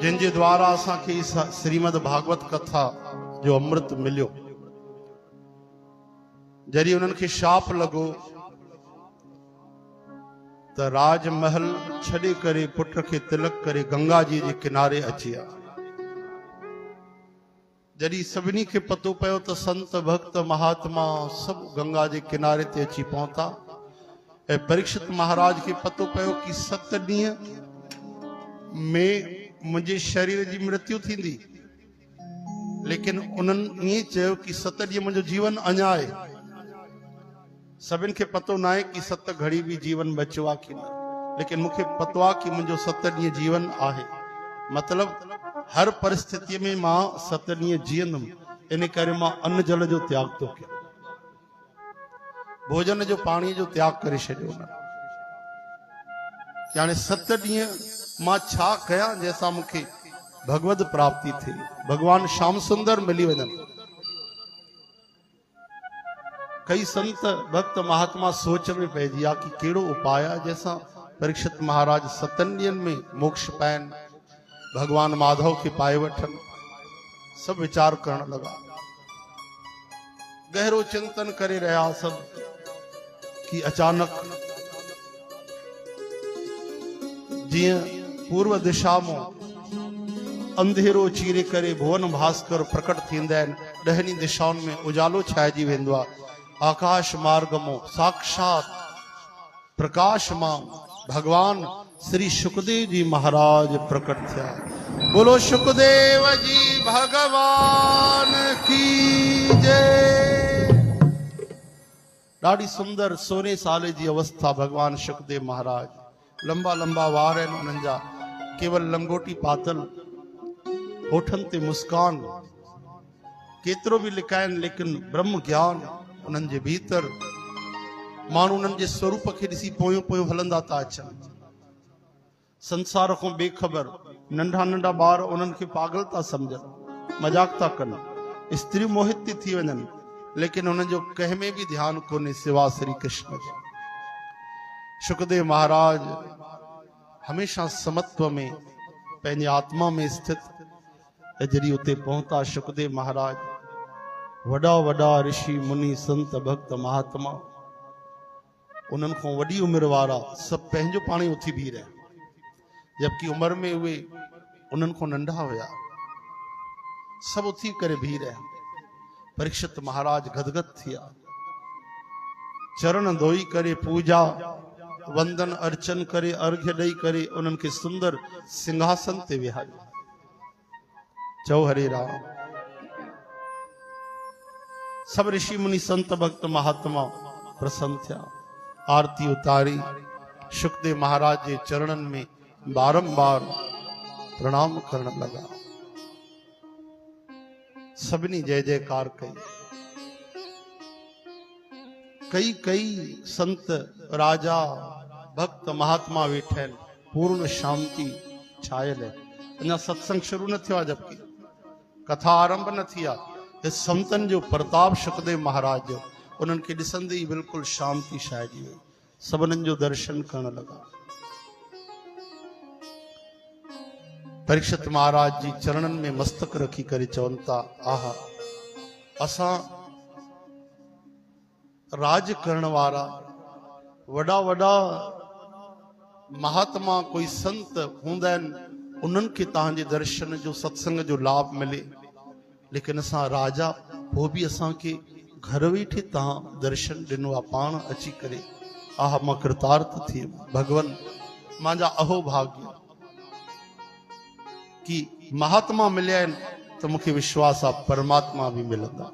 जिनके द्वारा असांखे श्रीमद भागवत कथा जो अमृत मिलियो। जॾहिं उन्हनि खे शाप लगो त राजमहल छॾे करे पुट के तिलक करे गंगा जी के किनारे अची विया। जॾहिं सभिनी खे पतो पियो त संत भक्त महात्मा सब गंगा जे किनारे ते अची पहुता ऐं परीक्षित महाराज के पतो पियो कि 7 ॾींहं में मुझे शरीर की मृत्यु थींदी, लेकिन उन्होंने ये चयो कि 7 ॾींहं मुझो जीवन अञा है। सभिन के पतो ना है कि 7 घड़ी भी जीवन बचो आ कि न, लेकिन मुझे पतो आ कि मुझो 7 ॾींहं जीवन आहे। मतलब हर परिस्थिति में मां 7 ॾींहं जीअंदुम, इन करे मां अन्न जल जो त्याग तो कयो, भोजन जो पानी जो त्याग करे छॾियो। यानी 7 ॾींहं मां छा कया जैसा मुखे भगवत प्राप्ति थी, भगवान श्याम सुंदर मिली वजन। कई संत भक्त महात्मा सोच में पइजी आ कि केड़ो उपाय है जैसा परीक्षित महाराज 7 ॾींहं में मोक्ष पाइन, भगवान माधव के पाए वठन। सब विचार करण लगा, गहरो चिंतन करे रहा सब कि अचानक जिया पूर्व दिशा में अंधेरो चीरे करे भुवन भास्कर प्रकट थींदा आहिनि। 10 दिशाउनि में उजालो छाइजी वेंदो आहे। आकाश मार्ग में साक्षात प्रकाश मां भगवान श्री सुखदेव जी महाराज प्रकट थिया। बोलो सुखदेव जी भगवान की जय। ॾाढी सुंदर 16 साल जी अवस्था भगवान सुखदेव महाराज, लंबा लंबा वार आहिनि उन्हनि जा, केवल लंगोटी पातल, होठन ते मुस्कान, केतिरो भी लिखाइन लेकिन ब्रह्म ज्ञान उन्हनि जे भीतर। माण्हू उन्हनि जे स्वरूप खे ॾिसी पोयों पोयों हलंदा था अचनि। संसार को बेखबर नंढा नंढा ॿार उन्हनि खे पागल था समझनि, मजाक था कनि, स्त्री मोहित थी थी वञनि, लेकिन उन्हनि जो कंहिं में भी ध्यान कोन्हे सिवा श्री कृष्ण जो। सुखदेव महाराज हमेशा समत्व में पंहिंजी आत्मा में स्थित। जॾहिं उते पहुता सुखदेव महाराज, वॾा वॾा ऋषि मुनि संत भक्त महात्मा, उन्हनि खां वॾी उम्र वारा सब पंहिंजो पाण ई उथी बीह रहिया, जबकि उम्र में उहे उन्हनि खां नंढा हुया। सब उथी करे बीह रहिया। परीक्षित महाराज गदगद थिया, चरण धोई करे पूजा वंदन अर्चन करे अर्घ्य ॾेई करे उन्हनि खे सुंदर सिंहासन ते विहारियो। चओ हरे राम। सब ऋषि मुनि संत भक्त महात्मा प्रसन्न थिया, आरती उतारी सुखदेव महाराज के चरणन में बारंबार प्रणाम करण लगा। सबनी जय जयकार कई। कई कई संत राजा भक्त महात्मा वेठे, पूर्ण शांति छायल है। अञा सत्संग शुरू न थियो, जबकि कथा आरंभ न थी। इस संतन जो प्रताप सुखदेव महाराज जो, उन्हनि खे ॾिसंदे ही बिल्कुल शांति छाइजी वई। सभिनीनि जो दर्शन करण लगा। परीक्षित महाराज जी चरणन में मस्तक रखी करे चवन था, आहा असां राज करण वारा वड़ा वड़ा महात्मा कोई संत हूंदा आहिनि, उन्हनि खे तव्हांजे दर्शन जो सत्संग जो लाभ मिले, लेकिन असां राजा वो भी असां के घर वेठे तव्हां दर्शन ॾिनो आहे पाण अची करे। आहा मां कृतार्थ थी भगवन, मांजा अहो भाग्य कि महात्मा मिलिया आहिनि, तो मूंखे विश्वास आहे परमात्मा भी मिलंदा।